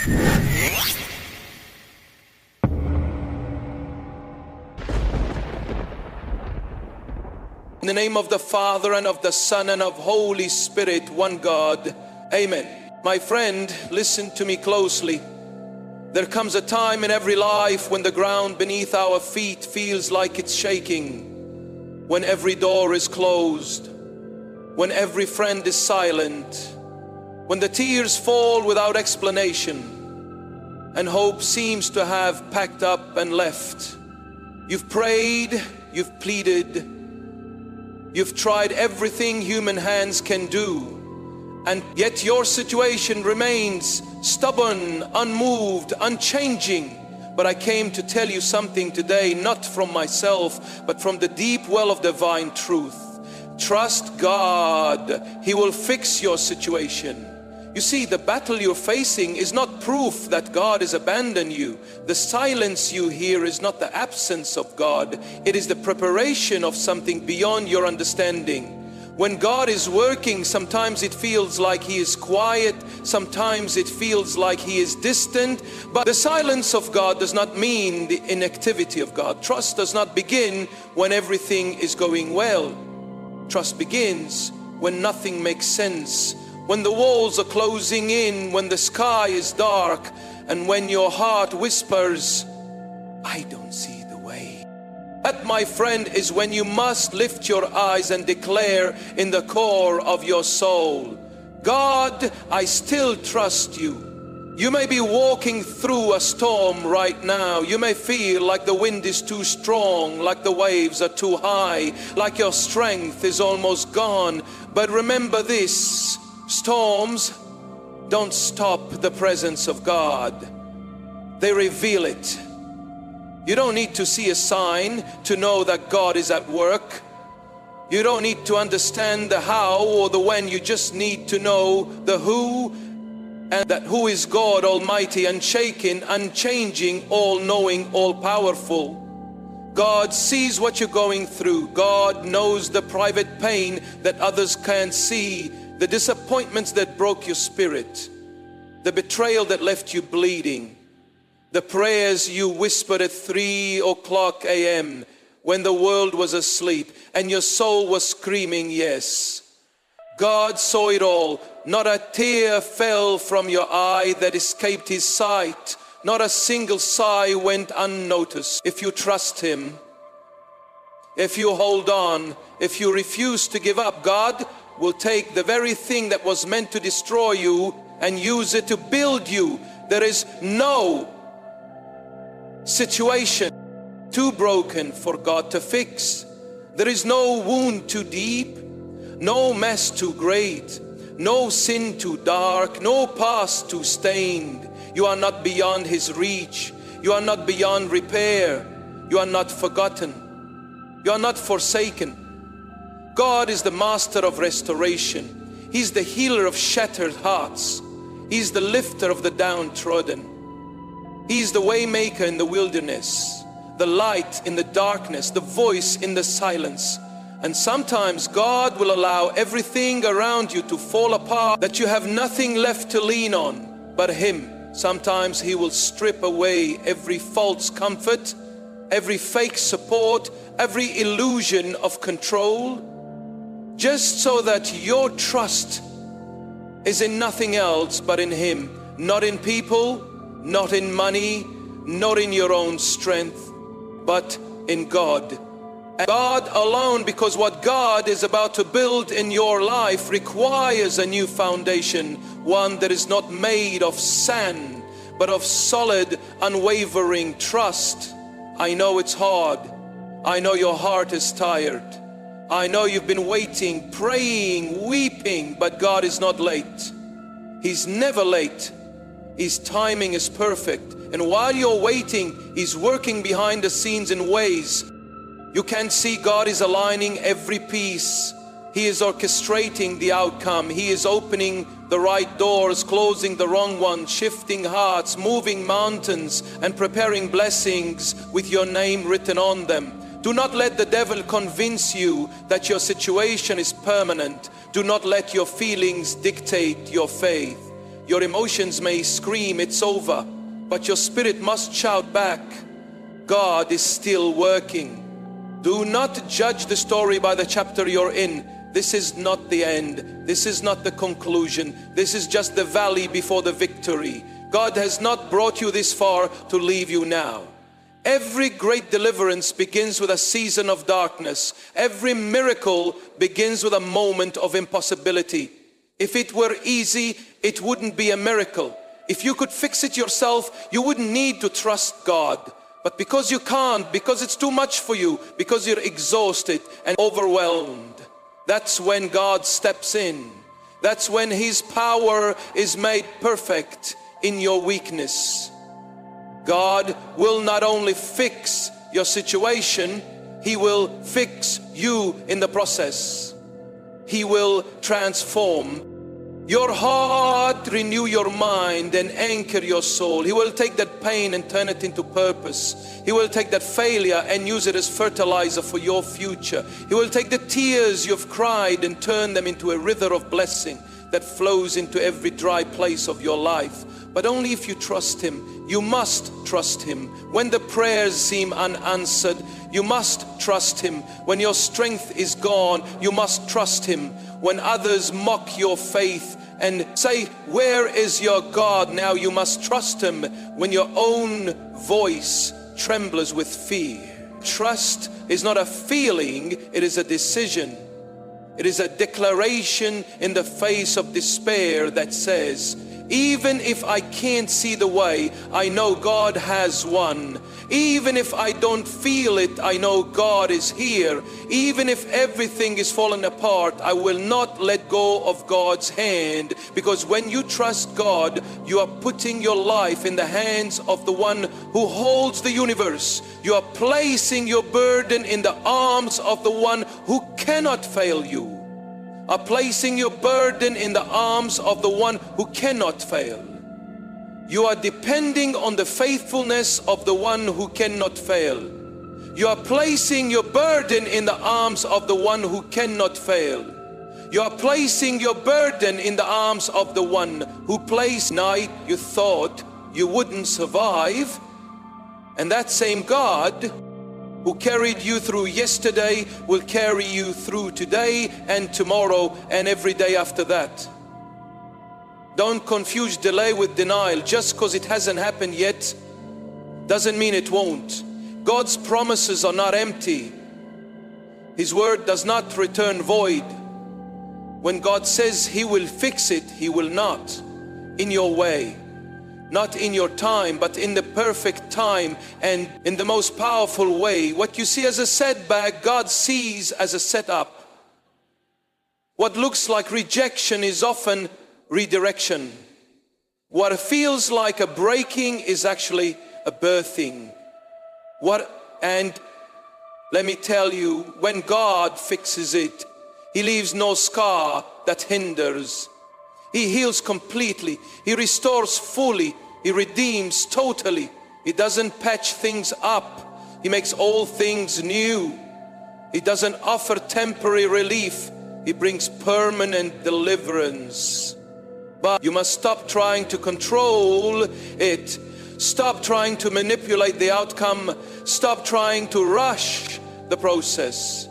In the name of the Father, and of the Son, and of Holy Spirit, one God. Amen. My friend, listen to me closely. There comes a time in every life when the ground beneath our feet feels like it's shaking, when every door is closed, when every friend is silent, when the tears fall without explanation, and hope seems to have packed up and left. You've prayed, you've pleaded, you've tried everything human hands can do, and yet your situation remains stubborn, unmoved, unchanging. But I came to tell you something today, not from myself, but from the deep well of divine truth. Trust God. He will fix your situation. You see, the battle you're facing is not proof that God has abandoned you. The silence you hear is not the absence of God. It is the preparation of something beyond your understanding. When God is working, sometimes it feels like He is quiet, sometimes it feels like He is distant, but the silence of God does not mean the inactivity of God. Trust does not begin when everything is going well. Trust begins when nothing makes sense, when the walls are closing in, when the sky is dark, and when your heart whispers, I don't see the way. That, my friend, is when you must lift your eyes and declare in the core of your soul, God, I still trust you. You may be walking through a storm right now. You may feel like the wind is too strong, like the waves are too high, like your strength is almost gone. But remember this, storms don't stop the presence of God. They reveal it. You don't need to see a sign to know that God is at work. You don't need to understand the how or the when. You just need to know the who, and that who is God Almighty, unshaken, unchanging, all-knowing, all-powerful. God sees what you're going through. God knows the private pain that others can't see, the disappointments that broke your spirit, the betrayal that left you bleeding, the prayers you whispered at 3 o'clock a.m. when the world was asleep and your soul was screaming yes. God saw it all. Not a tear fell from your eye that escaped His sight. Not a single sigh went unnoticed. If you trust Him, if you hold on, if you refuse to give up, God will take the very thing that was meant to destroy you and use it to build you. There is no situation too broken for God to fix. There is no wound too deep, no mess too great, no sin too dark, no past too stained. You are not beyond His reach. You are not beyond repair. You are not forgotten. You are not forsaken. God is the master of restoration. He's the healer of shattered hearts. He's the lifter of the downtrodden. He's the way maker in the wilderness, the light in the darkness, the voice in the silence. And sometimes God will allow everything around you to fall apart, that you have nothing left to lean on but Him. Sometimes He will strip away every false comfort, every fake support, every illusion of control, just so that your trust is in nothing else but in Him. Not in people, not in money, not in your own strength, but in God. And God alone, because what God is about to build in your life requires a new foundation, one that is not made of sand, but of solid, unwavering trust. I know it's hard. I know your heart is tired. I know you've been waiting, praying, weeping, but God is not late. He's never late. His timing is perfect. And while you're waiting, He's working behind the scenes in ways you can't see. God is aligning every piece. He is orchestrating the outcome. He is opening the right doors, closing the wrong ones, shifting hearts, moving mountains, and preparing blessings with your name written on them. Do not let the devil convince you that your situation is permanent. Do not let your feelings dictate your faith. Your emotions may scream, it's over, but your spirit must shout back, God is still working. Do not judge the story by the chapter you're in. This is not the end. This is not the conclusion. This is just the valley before the victory. God has not brought you this far to leave you now. Every great deliverance begins with a season of darkness. Every miracle begins with a moment of impossibility. If it were easy, it wouldn't be a miracle. If you could fix it yourself, you wouldn't need to trust God. But because you can't, because it's too much for you, because you're exhausted and overwhelmed, that's when God steps in. That's when His power is made perfect in your weakness. God will not only fix your situation, He will fix you in the process. He will transform your heart, renew your mind, and anchor your soul. He will take that pain and turn it into purpose. He will take that failure and use it as fertilizer for your future. He will take the tears you've cried and turn them into a river of blessing that flows into every dry place of your life. But only if you trust Him. You must trust Him. When the prayers seem unanswered, you must trust Him. When your strength is gone, you must trust Him. When others mock your faith and say, where is your God? Now you must trust Him. When your own voice trembles with fear. Trust is not a feeling, it is a decision. It is a declaration in the face of despair that says, even if I can't see the way, I know God has won. Even if I don't feel it, I know God is here. Even if everything is falling apart, I will not let go of God's hand. Because when you trust God, you are putting your life in the hands of the one who holds the universe. You are placing your burden in the arms of the one who cannot fail you. Are placing your burden in the arms of the one who cannot fail. You are depending on the faithfulness of the one who cannot fail. You are placing your burden in the arms of the one who cannot fail. You are placing your burden in the arms of the one who placed night you thought you wouldn't survive. And that same God who carried you through yesterday will carry you through today and tomorrow and every day after that. Don't confuse delay with denial. Just because it hasn't happened yet doesn't mean it won't. God's promises are not empty. His word does not return void. When God says He will fix it, He will not. In your way. Not in your time, but in the perfect time and in the most powerful way. What you see as a setback, God sees as a setup. What looks like rejection is often redirection. What feels like a breaking is actually a birthing. And let me tell you, when God fixes it, He leaves no scar that hinders. He heals completely. He restores fully. He redeems totally. He doesn't patch things up. He makes all things new. He doesn't offer temporary relief. He brings permanent deliverance. But you must stop trying to control it. Stop trying to manipulate the outcome. Stop trying to rush the process.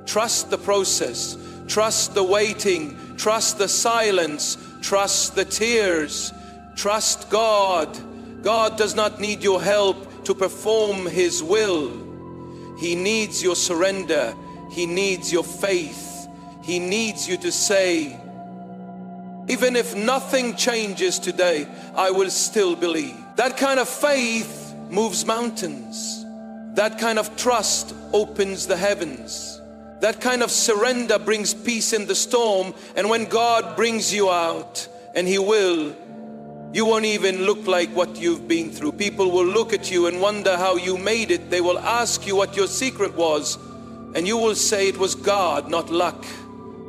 Trust the process. Trust the waiting. Trust the silence. Trust the tears. Trust God. God does not need your help to perform His will. He needs your surrender. He needs your faith. He needs you to say, even if nothing changes today, I will still believe. That kind of faith moves mountains. That kind of trust opens the heavens. That kind of surrender brings peace in the storm. And when God brings you out, and He will, you won't even look like what you've been through. People will look at you and wonder how you made it. They will ask you what your secret was. And you will say it was God, not luck,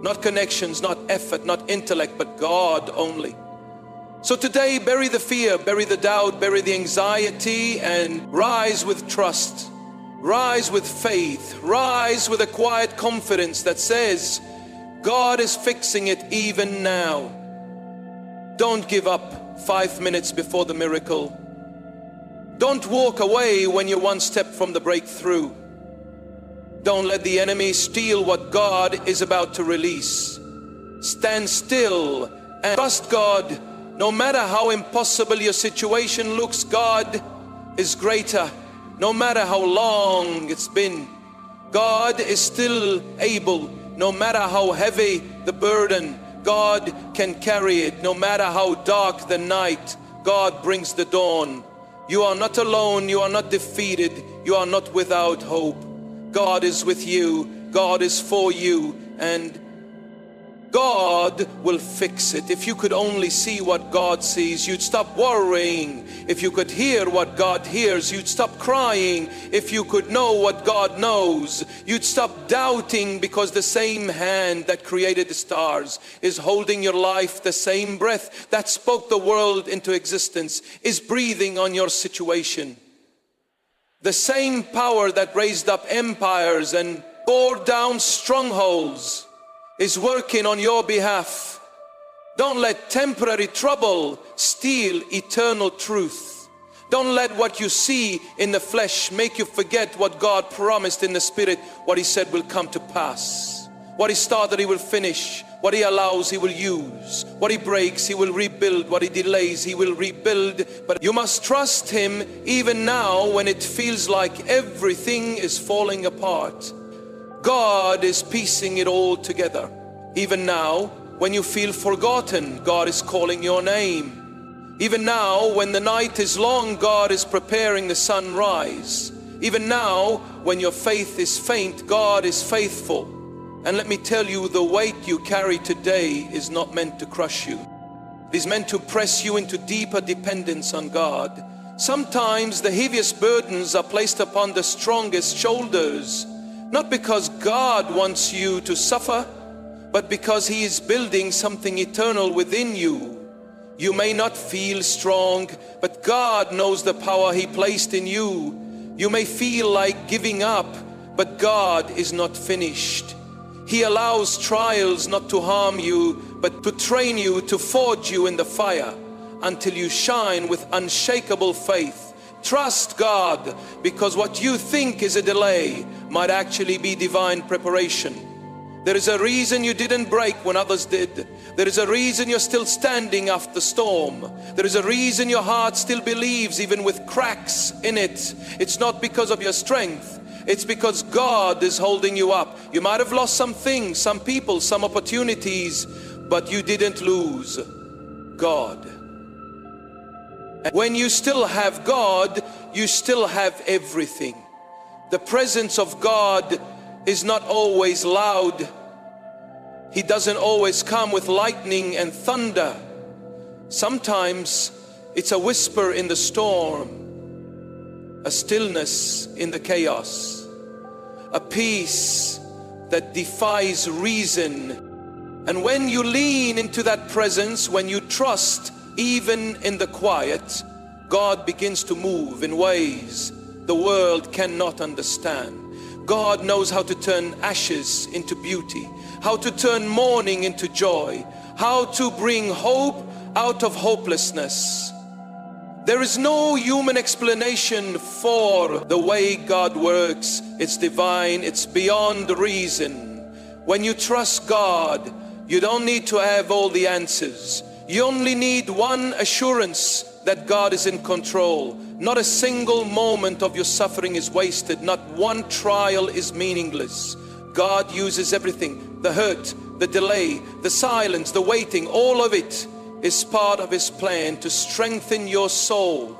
not connections, not effort, not intellect, but God only. So today, bury the fear, bury the doubt, bury the anxiety, and rise with trust. Rise with faith. Rise with a quiet confidence that says, God is fixing it even now. Don't give up 5 minutes before the miracle. Don't walk away when you're one step from the breakthrough. Don't let the enemy steal what God is about to release. Stand still and trust God. No matter how impossible your situation looks, God is greater. No matter how long it's been, God is still able. No matter how heavy the burden, God can carry it. No matter how dark the night, God brings the dawn. You are not alone. You are not defeated. You are not without hope. God is with you. God is for you. And God will fix it. If you could only see what God sees, you'd stop worrying. If you could hear what God hears, you'd stop crying. If you could know what God knows, you'd stop doubting, because the same hand that created the stars is holding your life. The same breath that spoke the world into existence is breathing on your situation. The same power that raised up empires and bore down strongholds is working on your behalf. Don't let temporary trouble steal eternal truth. Don't let what you see in the flesh make you forget what God promised in the spirit. What He said will come to pass. What He started, He will finish. What He allows, He will use. What He breaks, He will rebuild. What He delays, He will rebuild. But you must trust Him even now when it feels like everything is falling apart. God is piecing it all together. Even now, when you feel forgotten, God is calling your name. Even now, when the night is long, God is preparing the sunrise. Even now, when your faith is faint, God is faithful. And let me tell you, the weight you carry today is not meant to crush you. It is meant to press you into deeper dependence on God. Sometimes the heaviest burdens are placed upon the strongest shoulders. Not because God wants you to suffer, but because He is building something eternal within you. You may not feel strong, but God knows the power He placed in you. You may feel like giving up, but God is not finished. He allows trials not to harm you, but to train you, to forge you in the fire until you shine with unshakable faith. Trust God, because what you think is a delay might actually be divine preparation. There is a reason you didn't break when others did. There is a reason you're still standing after the storm. There is a reason your heart still believes even with cracks in it. It's not because of your strength. It's because God is holding you up. You might have lost some things, some people, some opportunities, but you didn't lose God. When you still have God, you still have everything. The presence of God is not always loud. He doesn't always come with lightning and thunder. Sometimes it's a whisper in the storm, a stillness in the chaos, a peace that defies reason. And when you lean into that presence, when you trust, even in the quiet, God begins to move in ways the world cannot understand. God knows how to turn ashes into beauty, how to turn mourning into joy, how to bring hope out of hopelessness. There is no human explanation for the way God works. It's divine, it's beyond reason. When you trust God, you don't need to have all the answers. You only need one assurance that God is in control. Not a single moment of your suffering is wasted. Not one trial is meaningless. God uses everything. The hurt, the delay, the silence, the waiting, all of it is part of His plan to strengthen your soul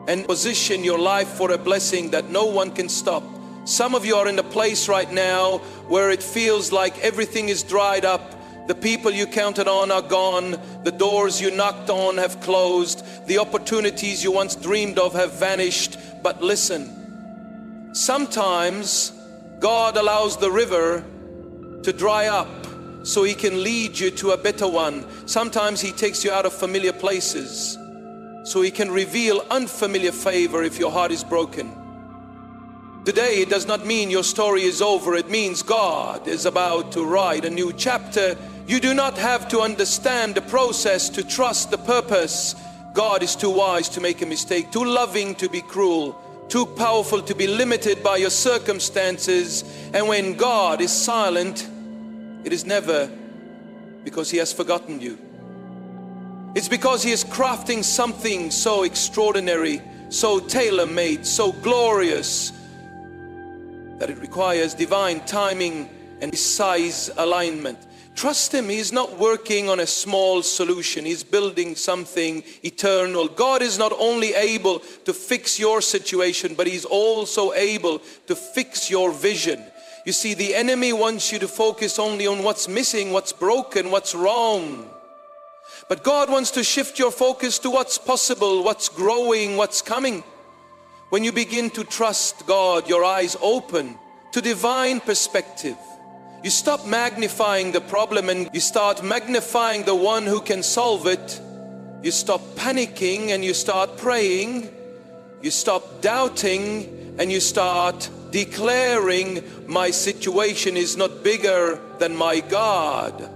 and position your life for a blessing that no one can stop. Some of you are in a place right now where it feels like everything is dried up. The people you counted on are gone. The doors you knocked on have closed. The opportunities you once dreamed of have vanished. But listen, sometimes God allows the river to dry up so He can lead you to a better one. Sometimes He takes you out of familiar places so He can reveal unfamiliar favor if your heart is broken. Today, it does not mean your story is over. It means God is about to write a new chapter You do not have to understand the process to trust the purpose. God is too wise to make a mistake, too loving to be cruel, too powerful to be limited by your circumstances. And when God is silent, it is never because He has forgotten you. It's because He is crafting something so extraordinary, so tailor-made, so glorious, that it requires divine timing and precise alignment. Trust Him. He's not working on a small solution. He's building something eternal. God is not only able to fix your situation, but He's also able to fix your vision. You see, the enemy wants you to focus only on what's missing, what's broken, what's wrong. But God wants to shift your focus to what's possible, what's growing, what's coming. When you begin to trust God, your eyes open to divine perspective. You stop magnifying the problem and you start magnifying the one who can solve it. You stop panicking and you start praying. You stop doubting and you start declaring, my situation is not bigger than my God.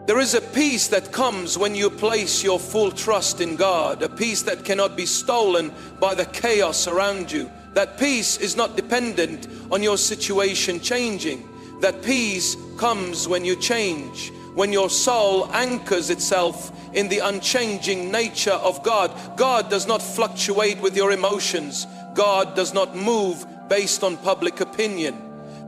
There is a peace that comes when you place your full trust in God, a peace that cannot be stolen by the chaos around you. That peace is not dependent on your situation changing. That peace comes when you change, when your soul anchors itself in the unchanging nature of God. God does not fluctuate with your emotions. God does not move based on public opinion.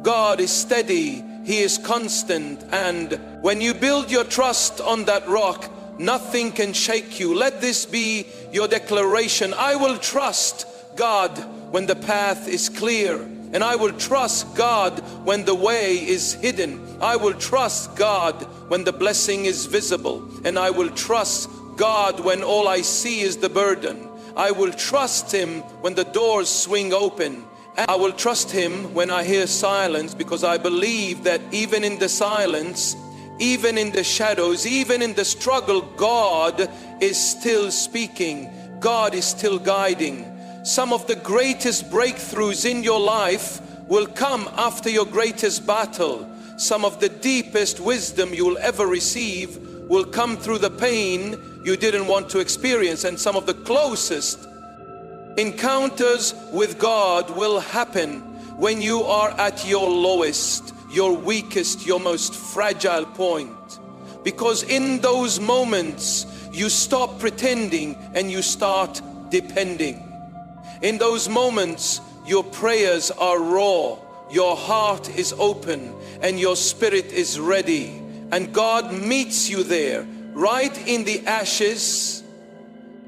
God is steady. He is constant, and when you build your trust on that rock, nothing can shake you. Let this be your declaration. I will trust God when the path is clear, and I will trust God when the way is hidden. I will trust God when the blessing is visible, and I will trust God when all I see is the burden. I will trust Him when the doors swing open. I will trust Him when I hear silence, because I believe that even in the silence, even in the shadows, even in the struggle, God is still speaking. God is still guiding. Some of the greatest breakthroughs in your life will come after your greatest battle. Some of the deepest wisdom you will ever receive will come through the pain you didn't want to experience. And some of the closest encounters with God will happen when you are at your lowest, your weakest, your most fragile point. Because in those moments, you stop pretending and you start depending. In those moments, your prayers are raw, your heart is open, and your spirit is ready. And God meets you there, right in the ashes,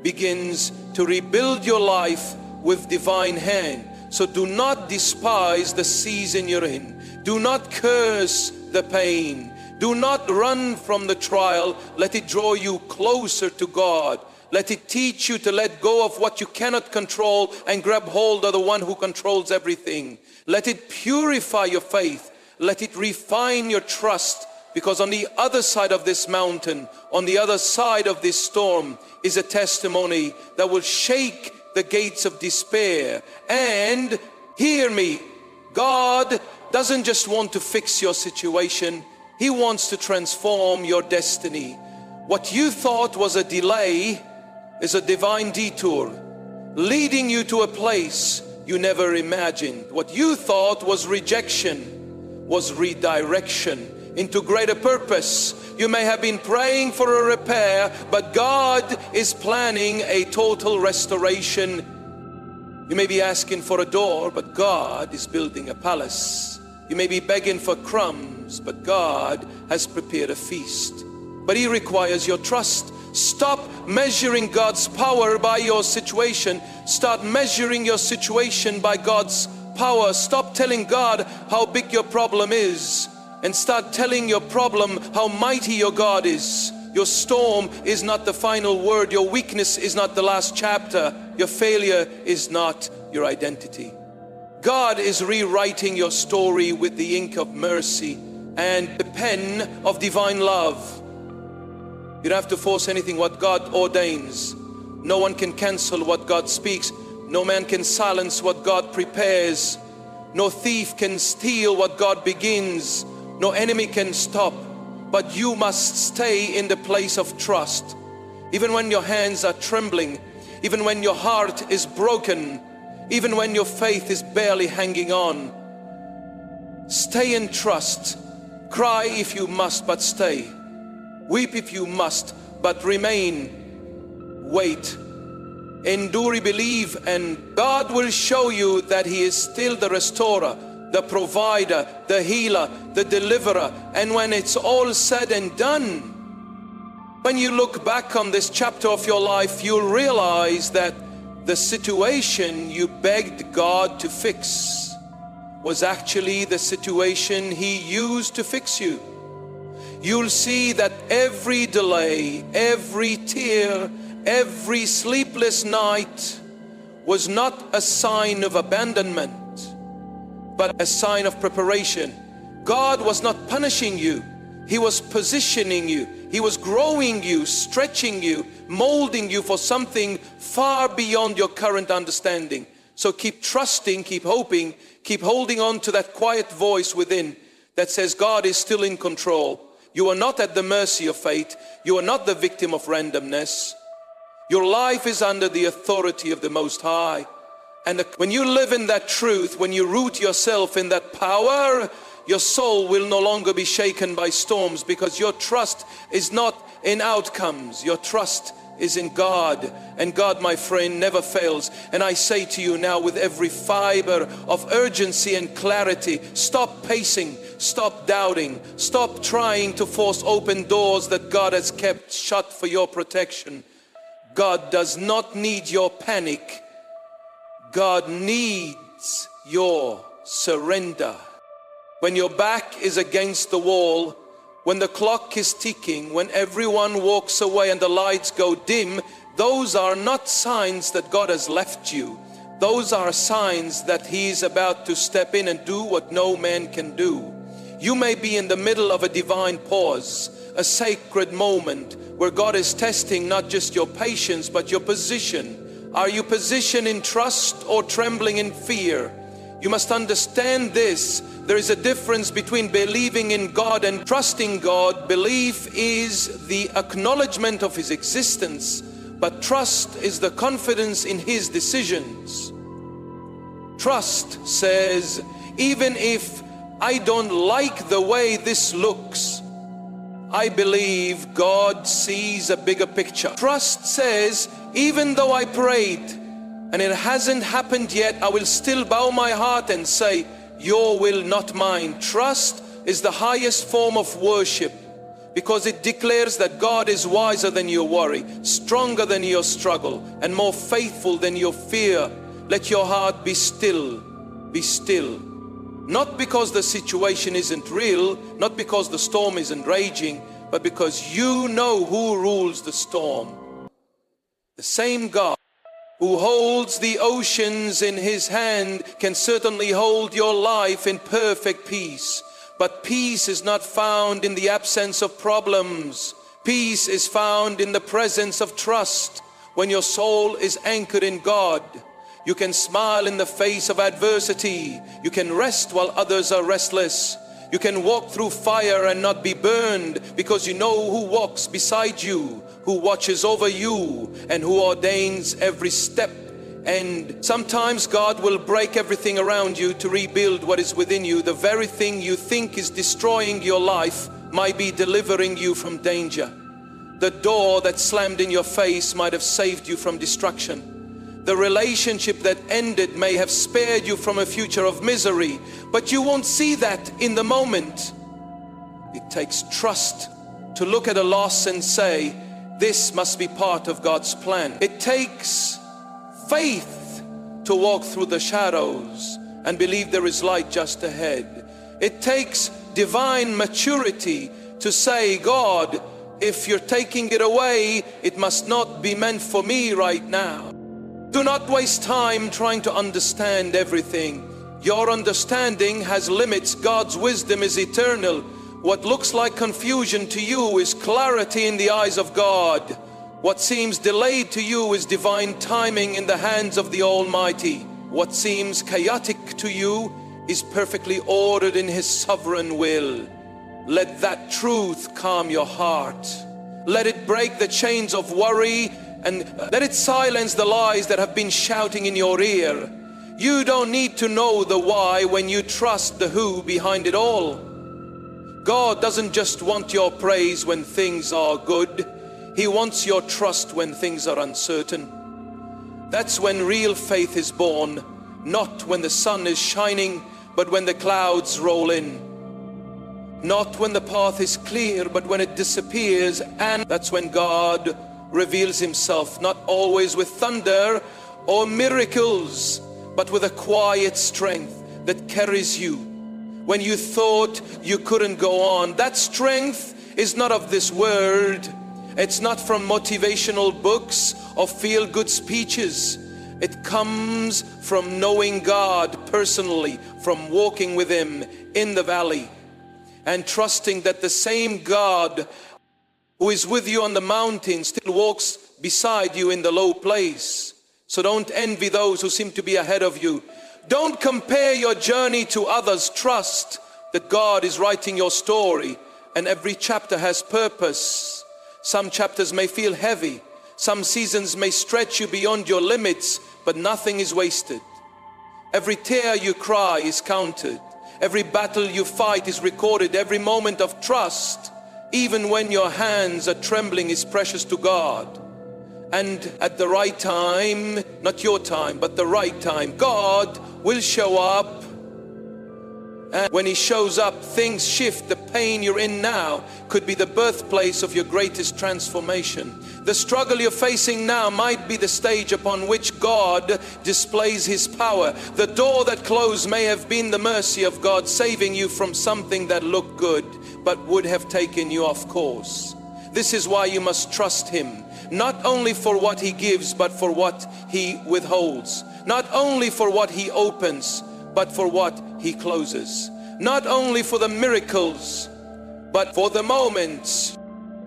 begins to rebuild your life with divine hand. So do not despise the season you're in. Do not curse the pain. Do not run from the trial. Let it draw you closer to God. Let it teach you to let go of what you cannot control and grab hold of the one who controls everything. Let it purify your faith. Let it refine your trust. Because on the other side of this mountain, on the other side of this storm, is a testimony that will shake the gates of despair. And hear me, God doesn't just want to fix your situation. He wants to transform your destiny. What you thought was a delay is a divine detour, leading you to a place you never imagined. What you thought was rejection was redirection into greater purpose. You may have been praying for a repair, but God is planning a total restoration. You may be asking for a door, but God is building a palace. You may be begging for crumbs, but God has prepared a feast. But He requires your trust. Stop measuring God's power by your situation. Start measuring your situation by God's power. Stop telling God how big your problem is, and start telling your problem how mighty your God is. Your storm is not the final word. Your weakness is not the last chapter. Your failure is not your identity. God is rewriting your story with the ink of mercy and the pen of divine love. You don't have to force anything. What God ordains, no one can cancel what God speaks. No man can silence what God prepares. No thief can steal what God begins. No enemy can stop but you must stay in the place of trust. Even when your hands are trembling, even when your heart is broken, even when your faith is barely hanging on, stay in trust. Cry if you must, but stay. Weep if you must, but remain. Wait. Endure, believe, and God will show you that He is still the restorer, the provider, the healer, the deliverer. And when it's all said and done, when you look back on this chapter of your life, you'll realize that the situation you begged God to fix was actually the situation He used to fix you. You'll see that every delay, every tear, every sleepless night was not a sign of abandonment, but a sign of preparation. God was not punishing you. He was positioning you. He was growing you, stretching you, molding you for something far beyond your current understanding. So keep trusting, keep hoping, keep holding on to that quiet voice within that says God is still in control. You are not at the mercy of fate. You are not the victim of randomness. Your life is under the authority of the Most High. And when you live in that truth, when you root yourself in that power, your soul will no longer be shaken by storms, because your trust is not in outcomes. Your trust is in God. And God, my friend, never fails. And I say to you now with every fiber of urgency and clarity, stop pacing, stop doubting, stop trying to force open doors that God has kept shut for your protection. God does not need your panic. God needs your surrender. When your back is against the wall, when the clock is ticking, when everyone walks away and the lights go dim, those are not signs that God has left you. Those are signs that He is about to step in and do what no man can do. You may be in the middle of a divine pause, a sacred moment where God is testing not just your patience but your position. Are you positioned in trust or trembling in fear? You must understand this. There is a difference between believing in God and trusting God. Belief is the acknowledgement of His existence, but trust is the confidence in His decisions. Trust says, even if I don't like the way this looks, I believe God sees a bigger picture. Trust says, even though I prayed and it hasn't happened yet, I will still bow my heart and say, your will, not mine. Trust is the highest form of worship, because it declares that God is wiser than your worry, stronger than your struggle, and more faithful than your fear. Let your heart be still. Be still. Not because the situation isn't real, not because the storm isn't raging, but because you know who rules the storm. The same God who holds the oceans in His hand can certainly hold your life in perfect peace. But peace is not found in the absence of problems. Peace is found in the presence of trust. When your soul is anchored in God, you can smile in the face of adversity. You can rest while others are restless. You can walk through fire and not be burned, because you know who walks beside you, who watches over you, and who ordains every step. And sometimes God will break everything around you to rebuild what is within you. The very thing you think is destroying your life might be delivering you from danger. The door that slammed in your face might have saved you from destruction. The relationship that ended may have spared you from a future of misery, but you won't see that in the moment. It takes trust to look at a loss and say, this must be part of God's plan. It takes faith to walk through the shadows and believe there is light just ahead. It takes divine maturity to say, God, if you're taking it away, it must not be meant for me right now. Do not waste time trying to understand everything. Your understanding has limits. God's wisdom is eternal. What looks like confusion to you is clarity in the eyes of God. What seems delayed to you is divine timing in the hands of the Almighty. What seems chaotic to you is perfectly ordered in His sovereign will. Let that truth calm your heart. Let it break the chains of worry, and let it silence the lies that have been shouting in your ear. You don't need to know the why when you trust the who behind it all. God doesn't just want your praise when things are good. He wants your trust when things are uncertain. That's when real faith is born, not when the sun is shining, but when the clouds roll in. Not when the path is clear, but when it disappears. And that's when God reveals himself, not always with thunder or miracles, but with a quiet strength that carries you when you thought you couldn't go on. That strength is not of this world. It's not from motivational books or feel-good speeches. It comes from knowing God personally, from walking with him in the valley, and trusting that the same God who is with you on the mountain still walks beside you in the low place. So don't envy those who seem to be ahead of you. Don't compare your journey to others. Trust that God is writing your story, and every chapter has purpose. Some chapters may feel heavy. Some seasons may stretch you beyond your limits, but nothing is wasted. Every tear you cry is counted. Every battle you fight is recorded. Every moment of trust, even when your hands are trembling, is precious to God. And at the right time, not your time, but the right time, God will show up. And when he shows up, things shift. The pain you're in now could be the birthplace of your greatest transformation. The struggle you're facing now might be the stage upon which God displays his power. The door that closed may have been the mercy of God saving you from something that looked good but would have taken you off course. This is why you must trust him, not only for what he gives, but for what he withholds. Not only for what he opens, but for what he closes. Not only for the miracles, but for the moments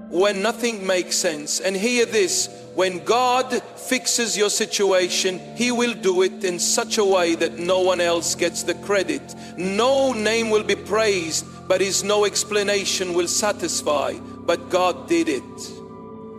when nothing makes sense. And hear this, when God fixes your situation, he will do it in such a way that no one else gets the credit. No name will be praised, but his no explanation will satisfy. But God did it.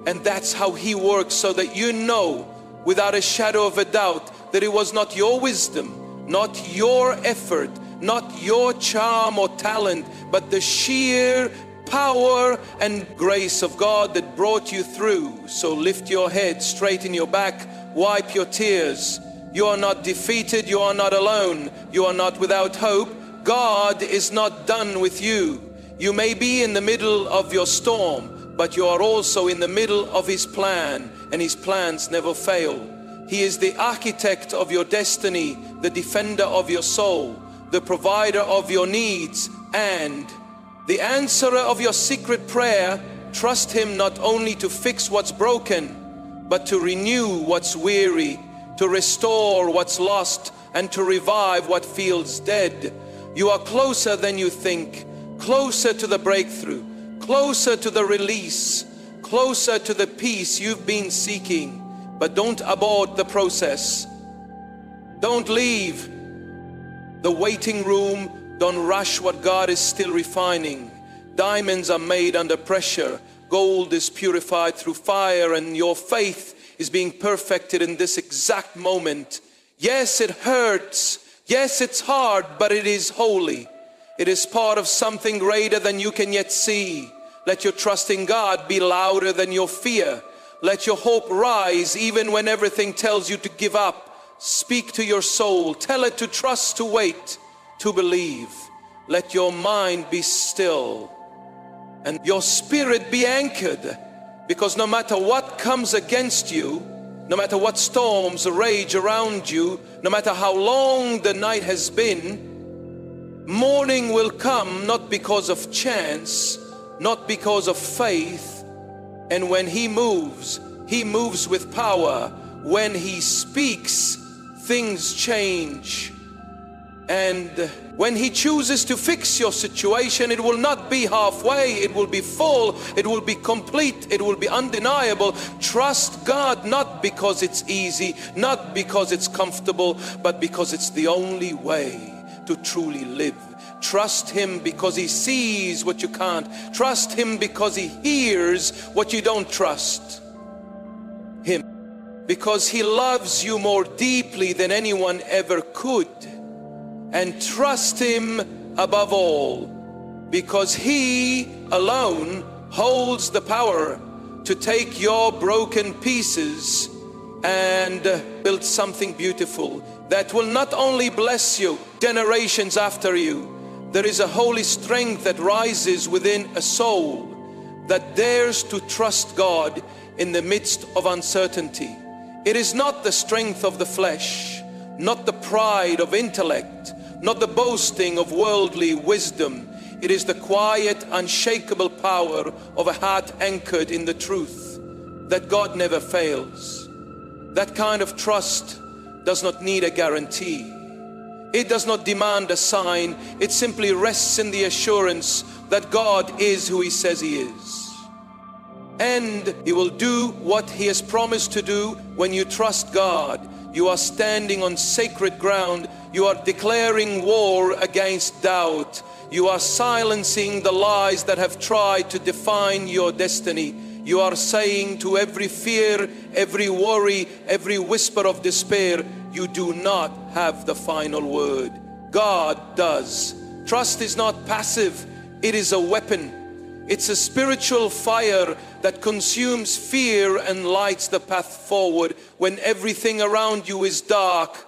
And that's how he works, so that you know without a shadow of a doubt that it was not your wisdom, not your effort, not your charm or talent, but the sheer power and grace of God that brought you through. So lift your head, straighten your back, wipe your tears. You are not defeated, you are not alone, you are not without hope. God is not done with you. You may be in the middle of your storm, but you are also in the middle of his plan, and his plans never fail. He is the architect of your destiny, the defender of your soul, the provider of your needs, and the answerer of your secret prayer. Trust him not only to fix what's broken, but to renew what's weary, to restore what's lost, and to revive what feels dead. You are closer than you think, closer to the breakthrough, closer to the release, closer to the peace you've been seeking. But don't abort the process. Don't leave the waiting room. Don't rush what God is still refining. Diamonds are made under pressure. Gold is purified through fire, and your faith is being perfected in this exact moment. Yes, it hurts. Yes, it's hard, but it is holy. It is part of something greater than you can yet see. Let your trust in God be louder than your fear. Let your hope rise even when everything tells you to give up. Speak to your soul. Tell it to trust, to wait, to believe. Let your mind be still and your spirit be anchored, because no matter what comes against you, no matter what storms rage around you, no matter how long the night has been, morning will come, not because of chance, not because of faith. And when he moves with power. When he speaks, things change. And when he chooses to fix your situation, it will not be halfway, it will be full, it will be complete, it will be undeniable. Trust God, not because it's easy, not because it's comfortable, but because it's the only way to truly live. Trust him because he sees what you can't. Trust him because he hears what you don't trust him. Because he loves you more deeply than anyone ever could. And trust him above all, because he alone holds the power to take your broken pieces and build something beautiful that will not only bless you generations after you. There is a holy strength that rises within a soul that dares to trust God in the midst of uncertainty. It is not the strength of the flesh, not the pride of intellect, not the boasting of worldly wisdom. It is the quiet, unshakable power of a heart anchored in the truth that God never fails. That kind of trust does not need a guarantee. It does not demand a sign. It simply rests in the assurance that God is who he says he is. And he will do what he has promised to do. When you trust God, you are standing on sacred ground. You are declaring war against doubt. You are silencing the lies that have tried to define your destiny. You are saying to every fear, every worry, every whisper of despair, you do not have the final word. God does. Trust is not passive, it is a weapon. It's a spiritual fire that consumes fear and lights the path forward when everything around you is dark.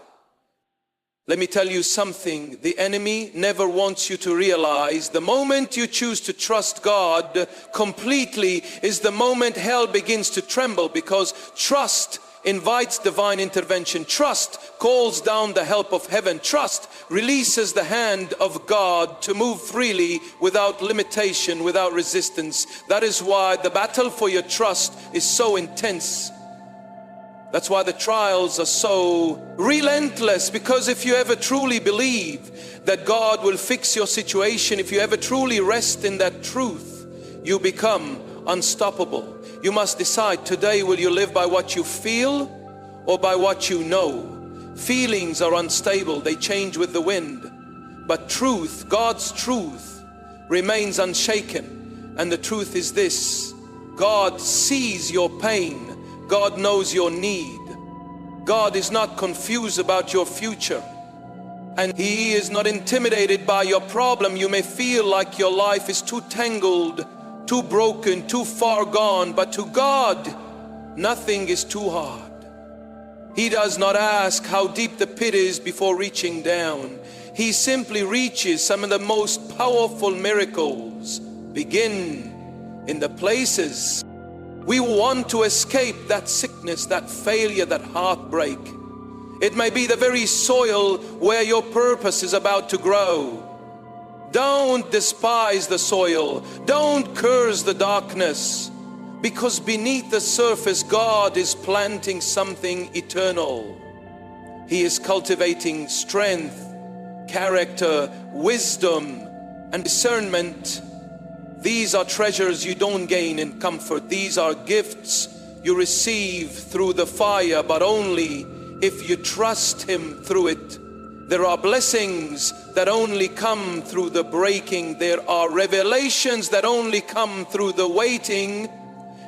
Let me tell you something, the enemy never wants you to realize the moment you choose to trust God completely is the moment hell begins to tremble, because trust invites divine intervention. Trust calls down the help of heaven. Trust releases the hand of God to move freely without limitation, without resistance. That is why the battle for your trust is so intense. That's why the trials are so relentless, because if you ever truly believe that God will fix your situation, if you ever truly rest in that truth, you become unstoppable. You must decide today, will you live by what you feel or by what you know? Feelings are unstable, they change with the wind. But truth, God's truth, remains unshaken. And the truth is this: God sees your pain. God knows your need. God is not confused about your future. And he is not intimidated by your problem. You may feel like your life is too tangled, too broken, too far gone, but to God, nothing is too hard. He does not ask how deep the pit is before reaching down. He simply reaches. Some of the most powerful miracles begin in the places we want to escape, that sickness, that failure, that heartbreak. It may be the very soil where your purpose is about to grow. Don't despise the soil. Don't curse the darkness, because beneath the surface, God is planting something eternal. He is cultivating strength, character, wisdom, and discernment. These are treasures you don't gain in comfort. These are gifts you receive through the fire, but only if you trust him through it. There are blessings that only come through the breaking. There are revelations that only come through the waiting.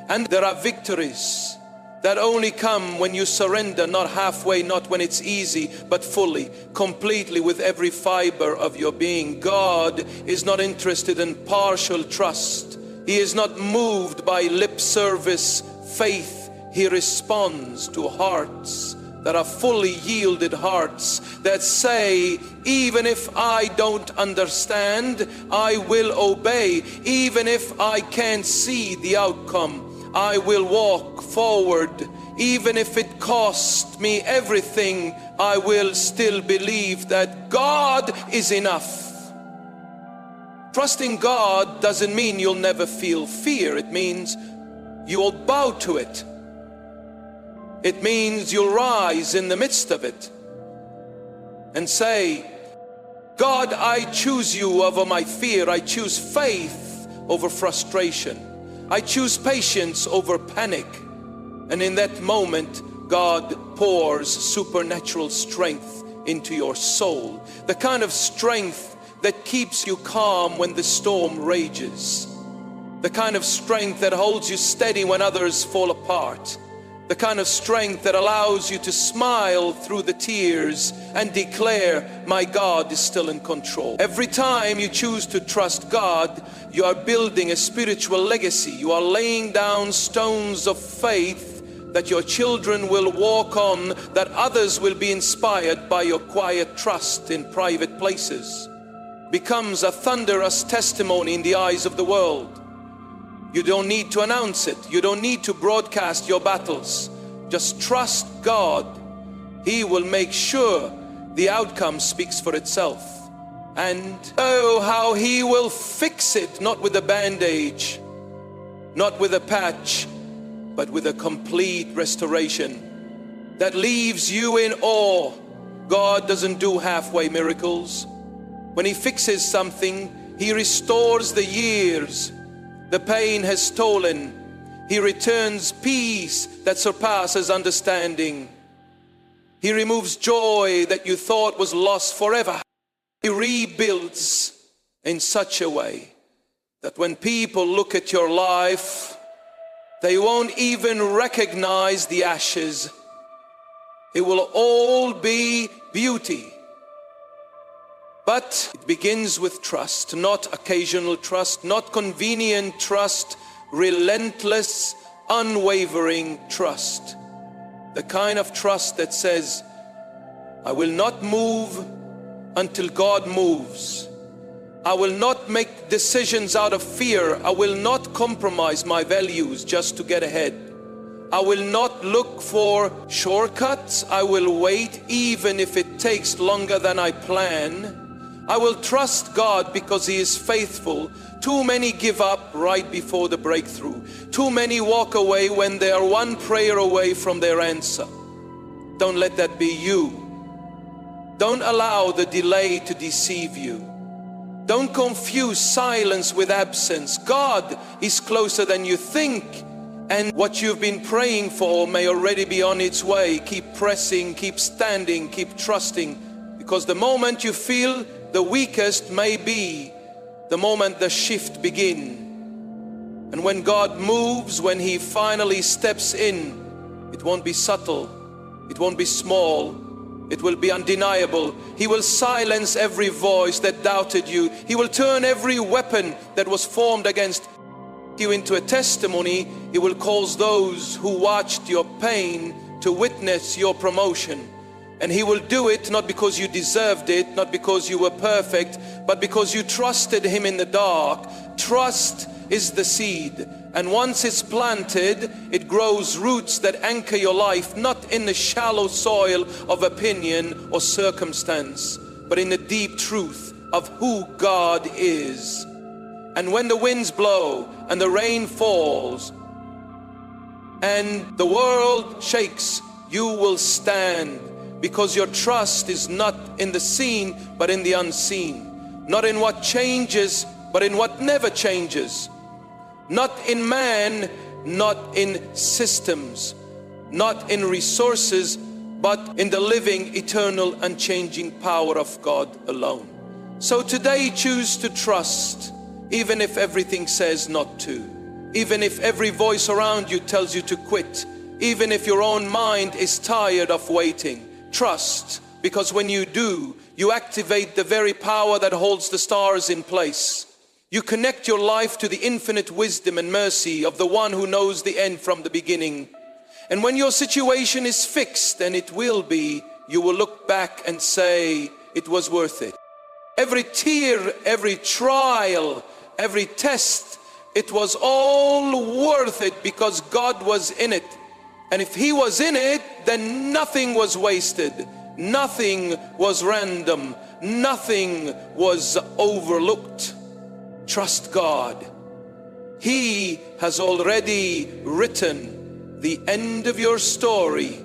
And there are victories that only come when you surrender, not halfway, not when it's easy, but fully, completely, with every fiber of your being. God is not interested in partial trust. He is not moved by lip service faith. He responds to hearts that are fully yielded, hearts that say, even if I don't understand, I will obey. Even if I can't see the outcome, I will walk forward. Even if it costs me everything, I will still believe that God is enough. Trusting God doesn't mean you'll never feel fear. It means you will bow to it. It means you'll rise in the midst of it and say, God, I choose you over my fear. I choose faith over frustration. I choose patience over panic. And in that moment, God pours supernatural strength into your soul. The kind of strength that keeps you calm when the storm rages. The kind of strength that holds you steady when others fall apart. The kind of strength that allows you to smile through the tears and declare, my God is still in control. Every time you choose to trust God, you are building a spiritual legacy. You are laying down stones of faith that your children will walk on, that others will be inspired by your quiet trust in private places. Becomes a thunderous testimony in the eyes of the world. You don't need to announce it. You don't need to broadcast your battles. Just trust God. He will make sure the outcome speaks for itself. And oh, how He will fix it, not with a bandage, not with a patch, but with a complete restoration that leaves you in awe. God doesn't do halfway miracles. When He fixes something, He restores the years the pain has stolen. He returns peace that surpasses understanding. He removes joy that you thought was lost forever. He rebuilds in such a way that when people look at your life, they won't even recognize the ashes. It will all be beauty. But it begins with trust, not occasional trust, not convenient trust, relentless, unwavering trust. The kind of trust that says, I will not move until God moves. I will not make decisions out of fear. I will not compromise my values just to get ahead. I will not look for shortcuts. I will wait even if it takes longer than I plan. I will trust God because He is faithful. Too many give up right before the breakthrough. Too many walk away when they are one prayer away from their answer. Don't let that be you. Don't allow the delay to deceive you. Don't confuse silence with absence. God is closer than you think, and what you've been praying for may already be on its way. Keep pressing, keep standing, keep trusting, because the moment you feel the weakest may be the moment the shift begins. And when God moves, when He finally steps in, it won't be subtle, it won't be small, it will be undeniable. He will silence every voice that doubted you. He will turn every weapon that was formed against you into a testimony. He will cause those who watched your pain to witness your promotion. And He will do it not because you deserved it, not because you were perfect, but because you trusted Him in the dark. Trust is the seed, and once it's planted, it grows roots that anchor your life, not in the shallow soil of opinion or circumstance, but in the deep truth of who God is. And when the winds blow and the rain falls and the world shakes, you will stand, because your trust is not in the seen but in the unseen, not in what changes but in what never changes, not in man, not in systems, not in resources, but in the living, eternal, unchanging power of God alone. So today choose to trust, even if everything says not to, even if every voice around you tells you to quit, even if your own mind is tired of waiting. Trust, because when you do, you activate the very power that holds the stars in place. You connect your life to the infinite wisdom and mercy of the one who knows the end from the beginning. And when your situation is fixed, and it will be, you will look back and say, it was worth it. Every tear, every trial, every test, it was all worth it because God was in it. And if He was in it, then nothing was wasted, nothing was random, nothing was overlooked. Trust God. He has already written the end of your story,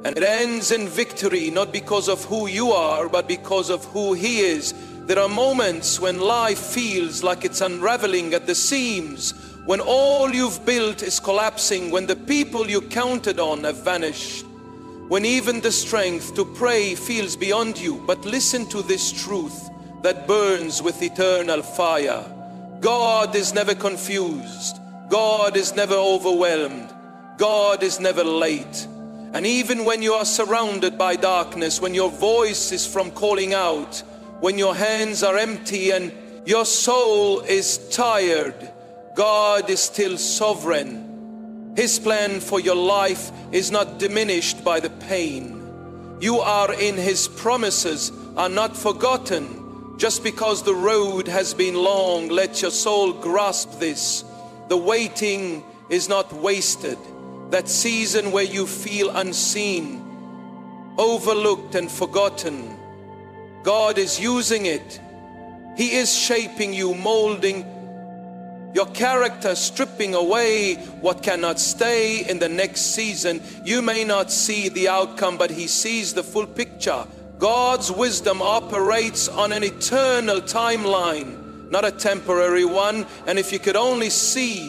and it ends in victory, not because of who you are, but because of who He is. There are moments when life feels like it's unraveling at the seams, when all you've built is collapsing, when the people you counted on have vanished, when even the strength to pray feels beyond you. But listen to this truth. that burns with eternal fire. God is never confused. God is never overwhelmed. God is never late. And even when you are surrounded by darkness, when your voice is from calling out, when your hands are empty and your soul is tired, God is still sovereign. His plan for your life is not diminished by the pain. You are in His promises, are not forgotten. Just because the road has been long, let your soul grasp this. The waiting is not wasted. That season where you feel unseen, overlooked and forgotten, God is using it. He is shaping you, molding your character, stripping away what cannot stay in the next season. You may not see the outcome, but He sees the full picture. God's wisdom operates on an eternal timeline, not a temporary one. And if you could only see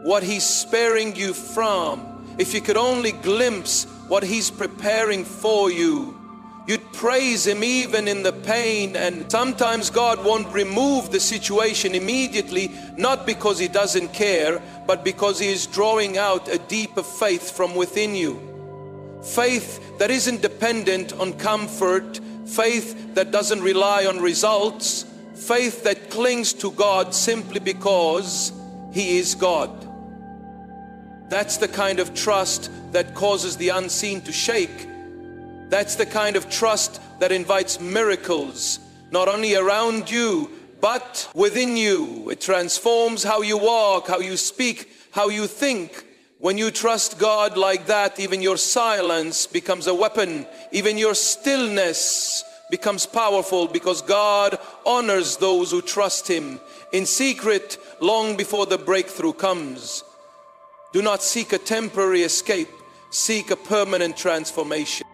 what He's sparing you from, if you could only glimpse what He's preparing for you, you'd praise Him even in the pain. And sometimes God won't remove the situation immediately, not because He doesn't care, but because He is drawing out a deeper faith from within you. Faith that isn't dependent on comfort, faith that doesn't rely on results, faith that clings to God simply because He is God. That's the kind of trust that causes the unseen to shake. That's the kind of trust that invites miracles, not only around you, but within you. It transforms how you walk, how you speak, how you think. When you trust God like that, even your silence becomes a weapon. Even your stillness becomes powerful, because God honors those who trust Him in secret long before the breakthrough comes. Do not seek a temporary escape, seek a permanent transformation.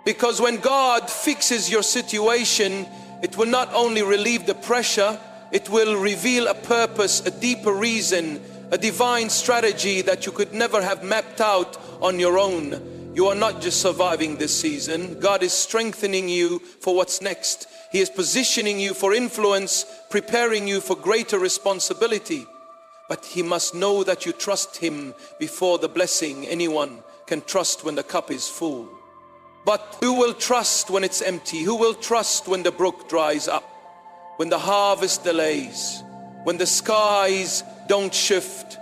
Because when God fixes your situation, it will not only relieve the pressure, it will reveal a purpose, a deeper reason, a divine strategy that you could never have mapped out on your own. You are not just surviving this season. God is strengthening you for what's next. He is positioning you for influence, preparing you for greater responsibility. But He must know that you trust Him before the blessing. Anyone can trust when the cup is full. But who will trust when it's empty? Who will trust when the brook dries up? When the harvest delays? When the skies don't shift?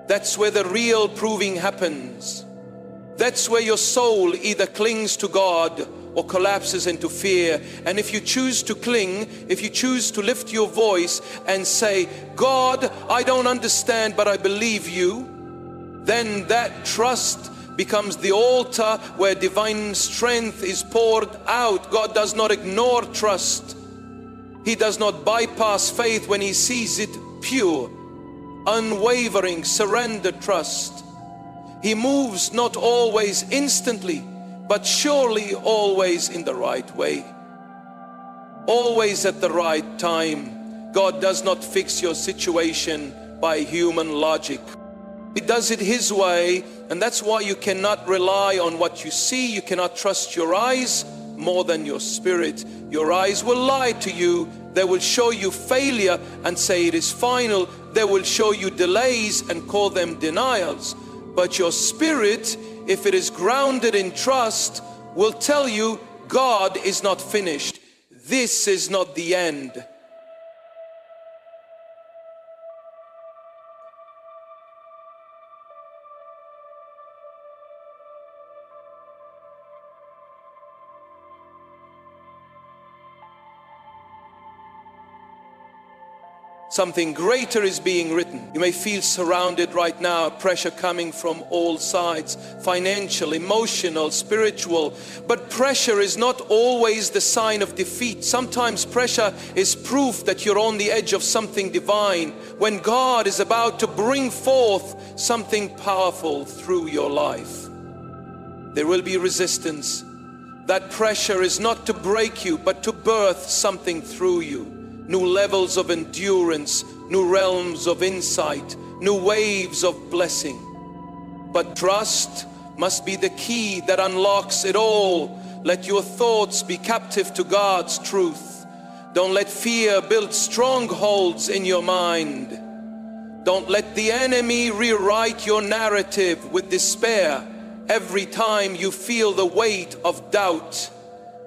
That's where the real proving happens. That's where your soul either clings to God or collapses into fear. And if you choose to cling, if you choose to lift your voice and say, God, I don't understand, but I believe you, then that trust becomes the altar where divine strength is poured out. God does not ignore trust. He does not bypass faith when He sees it pure, unwavering, surrendered trust. He moves not always instantly, but surely always in the right way, always at the right time. God does not fix your situation by human logic. He does it His way, and that's why you cannot rely on what you see. You cannot trust your eyes more than your spirit. Your eyes will lie to you. They will show you failure and say it is final. They will show you delays and call them denials. But your spirit, if it is grounded in trust, will tell you God is not finished. This is not the end. Something greater is being written. You may feel surrounded right now, pressure coming from all sides, financial, emotional, spiritual. But pressure is not always the sign of defeat. Sometimes pressure is proof that you're on the edge of something divine, when God is about to bring forth something powerful through your life. There will be resistance. That pressure is not to break you, but to birth something through you. New levels of endurance, new realms of insight, new waves of blessing. But trust must be the key that unlocks it all. Let your thoughts be captive to God's truth. Don't let fear build strongholds in your mind. Don't let the enemy rewrite your narrative with despair every time you feel the weight of doubt.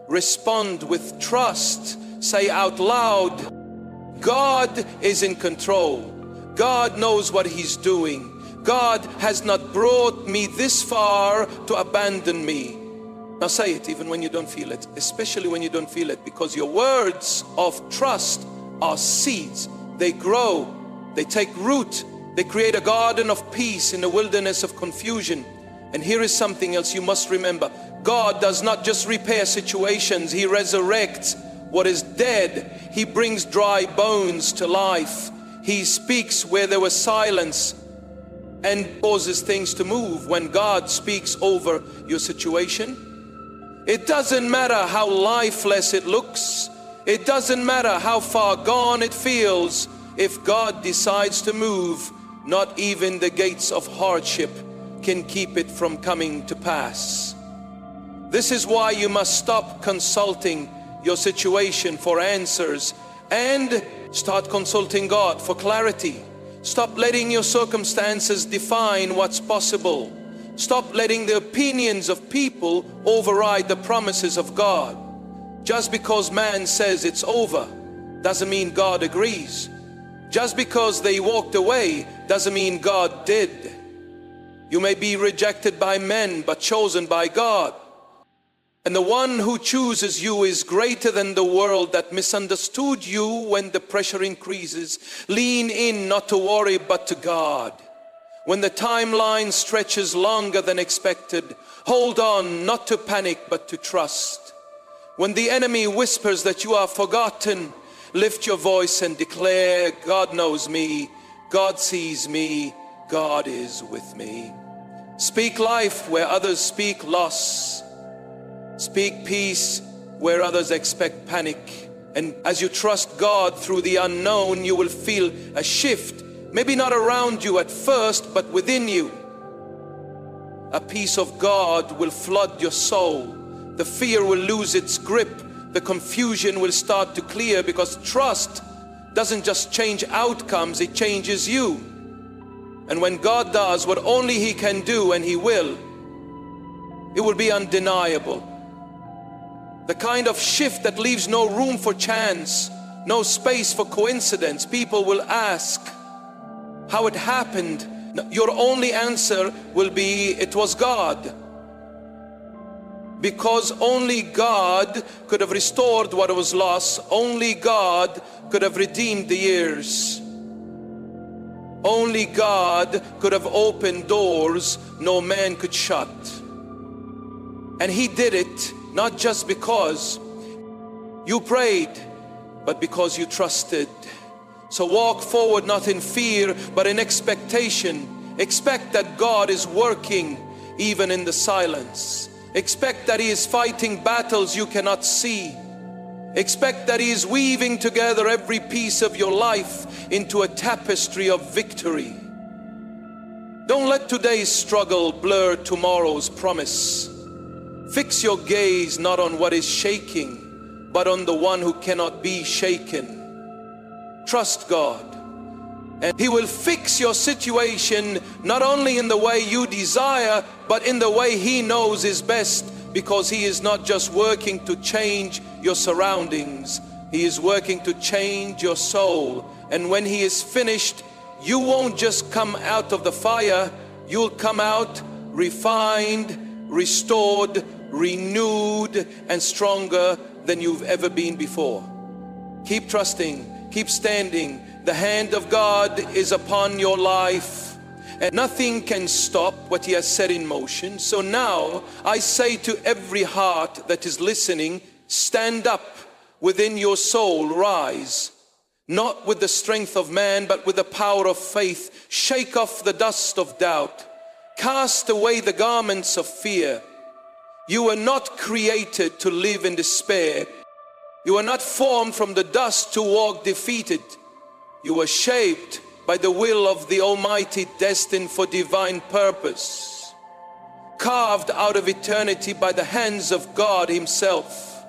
Respond with trust. Say out loud, God is in control. God knows what He's doing. God has not brought me this far to abandon me. Now say it even when you don't feel it, especially when you don't feel it, because your words of trust are seeds. They grow, they take root, they create a garden of peace in a wilderness of confusion. And here is something else you must remember. God does not just repair situations, He resurrects what is dead. He brings dry bones to life. He speaks where there was silence and causes things to move. When God speaks over your situation, it doesn't matter how lifeless it looks. It doesn't matter how far gone it feels. If God decides to move, not even the gates of hardship can keep it from coming to pass. This is why you must stop consulting your situation for answers and start consulting God for clarity. Stop letting your circumstances define what's possible. Stop letting the opinions of people override the promises of God. Just because man says it's over doesn't mean God agrees. Just because they walked away doesn't mean God did. You may be rejected by men but chosen by God. And the one who chooses you is greater than the world that misunderstood you. When the pressure increases, lean in, not to worry but to God. When the timeline stretches longer than expected, hold on, not to panic but to trust. When the enemy whispers that you are forgotten, lift your voice and declare, God knows me, God sees me, God is with me. Speak life where others speak loss. Speak peace where others expect panic. And as you trust God through the unknown, you will feel a shift. Maybe not around you at first, but within you. A peace of God will flood your soul. The fear will lose its grip. The confusion will start to clear, because trust doesn't just change outcomes, it changes you. And when God does what only He can do, and He will, it will be undeniable. The kind of shift that leaves no room for chance, no space for coincidence. People will ask how it happened. Your only answer will be, it was God. Because only God could have restored what was lost. Only God could have redeemed the years. Only God could have opened doors no man could shut. And He did it not just because you prayed, but because you trusted. So walk forward not in fear, but in expectation. Expect that God is working even in the silence. Expect that He is fighting battles you cannot see. Expect that He is weaving together every piece of your life into a tapestry of victory. Don't let today's struggle blur tomorrow's promise. Fix your gaze not on what is shaking, but on the one who cannot be shaken. Trust God, and He will fix your situation not only in the way you desire, but in the way He knows is best, because He is not just working to change your surroundings, He is working to change your soul. And when He is finished, you won't just come out of the fire, you'll come out refined, restored, renewed, and stronger than you've ever been before. Keep trusting. Keep standing. The hand of God is upon your life, and nothing can stop what He has set in motion. So now I say to every heart that is listening, stand up within your soul, rise. Not with the strength of man, but with the power of faith. Shake off the dust of doubt. Cast away the garments of fear. You were not created to live in despair. You were not formed from the dust to walk defeated. You were shaped by the will of the Almighty, destined for divine purpose. Carved out of eternity by the hands of God Himself.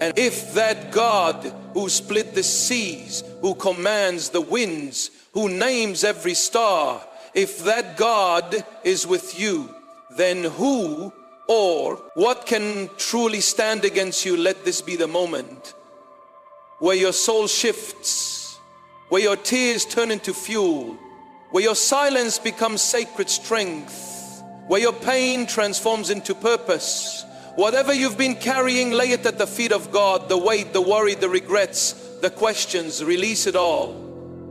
And if that God who split the seas, who commands the winds, who names every star, if that God is with you, then who or what can truly stand against you? Let this be the moment where your soul shifts, where your tears turn into fuel, where your silence becomes sacred strength, where your pain transforms into purpose. Whatever you've been carrying, lay it at the feet of God. The weight, the worry, the regrets, the questions, release it all.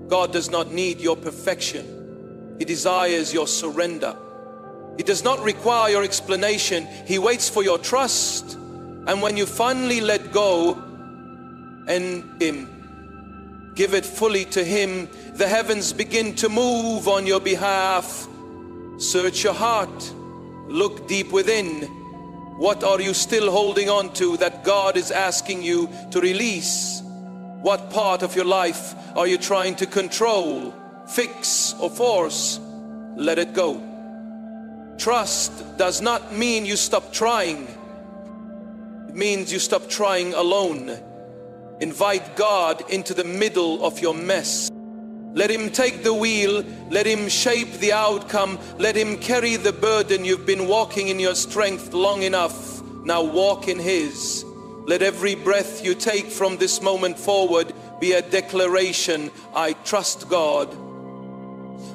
God does not need your perfection. He desires your surrender. He does not require your explanation. He waits for your trust. And when you finally let go and give it fully to Him, the heavens begin to move on your behalf. Search your heart. Look deep within. What are you still holding on to that God is asking you to release? What part of your life are you trying to control, fix, or force? Let it go. Trust does not mean you stop trying. It means you stop trying alone. Invite God into the middle of your mess. Let Him take the wheel. Let Him shape the outcome. Let Him carry the burden. You've been walking in your strength long enough. Now walk in His. Let every breath you take from this moment forward be a declaration. I trust God.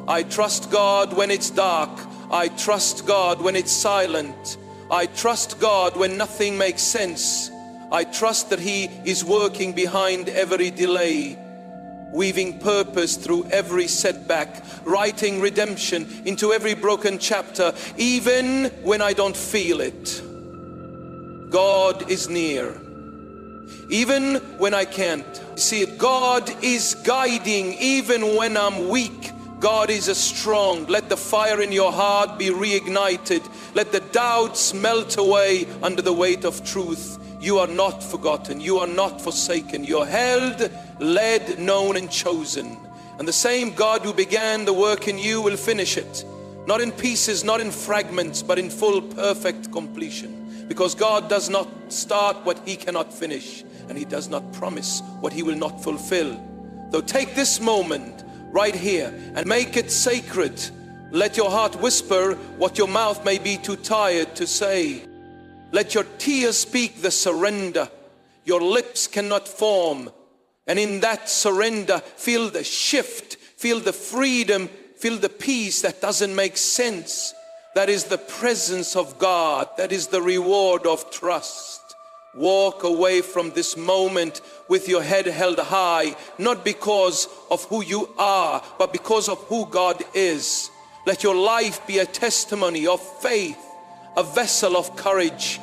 I trust God when it's dark. I trust God when it's silent. I trust God when nothing makes sense. I trust that He is working behind every delay, weaving purpose through every setback, writing redemption into every broken chapter, even when I don't feel it. God is near, even when I can't see it. God is guiding, even when I'm weak. God is strong. Let the fire in your heart be reignited. Let the doubts melt away under the weight of truth. You are not forgotten. You are not forsaken. You're held, led, known, and chosen. And the same God who began the work in you will finish it. Not in pieces, not in fragments, but in full, perfect completion. Because God does not start what He cannot finish, and He does not promise what He will not fulfill. So take this moment right here and make it sacred. Let your heart whisper what your mouth may be too tired to say. Let your tears speak the surrender your lips cannot form. And in that surrender, feel the shift, feel the freedom, feel the peace that doesn't make sense. That is the presence of God. That is the reward of trust. Walk away from this moment with your head held high, not because of who you are, but because of who God is. Let your life be a testimony of faith, a vessel of courage,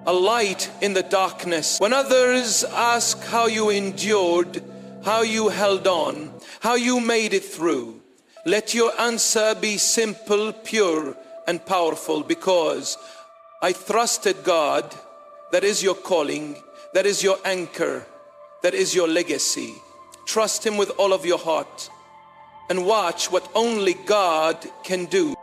a light in the darkness. When others ask how you endured, how you held on, how you made it through, let your answer be simple, pure, and powerful, because I trusted God. That is your calling, that is your anchor, that is your legacy. Trust Him with all of your heart and watch what only God can do.